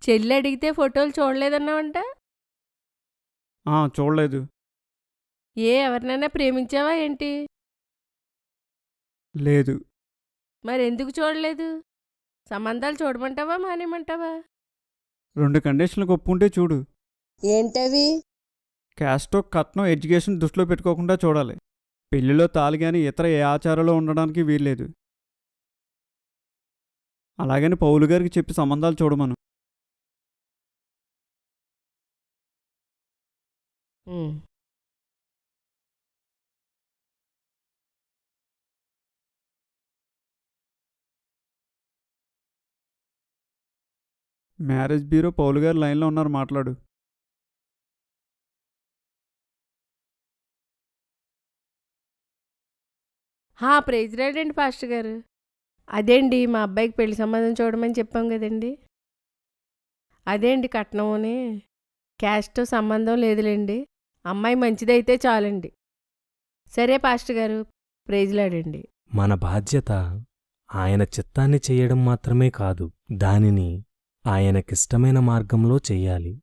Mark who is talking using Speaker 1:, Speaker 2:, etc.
Speaker 1: చెల్లి అడిగితే ఫోటోలు చూడలేదన్నావంట?
Speaker 2: చూడలేదు.
Speaker 1: ఎవరినైనా ప్రేమించావా ఏంటి?
Speaker 2: లేదు.
Speaker 1: మరెందుకు చూడలేదు? సంబంధాలు చూడమంటావా మానేమంటావా?
Speaker 2: 2 కండిషన్లకు ఒప్పుకుంటే చూడు.
Speaker 1: ఏంటవి?
Speaker 2: క్యాస్టో కట్నం ఎడ్యుకేషన్ దృష్టిలో పెట్టుకోకుండా చూడాలి. పెళ్లిలో తాళి కానీ ఇతర ఏ ఆచారాలు ఉండడానికి వీల్లేదు. అలాగని పౌలు గారికి చెప్పి సంబంధాలు చూడమను.
Speaker 1: ఉమ్.
Speaker 2: మ్యారేజ్ బ్యూరో పౌలు గారు లైన్లో ఉన్నారు, మాట్లాడు.
Speaker 1: ప్రైజ్ రాడండి పాస్టర్ గారు. అదేండి మా అబ్బాయికి పెళ్లి సంబంధం చూడమని చెప్పాం కదండి. అదేండి కట్నమని క్యాస్ట్తో సంబంధం లేదులేండి, అమ్మాయి మంచిదైతే చాలండి. సరే పాస్టర్ గారు, ప్రైజ్లాడండి.
Speaker 3: మన బాధ్యత ఆయన చిత్తాన్ని చెయ్యడం మాత్రమే కాదు, దానిని ఆయనకిష్టమైన మార్గంలో చెయ్యాలి.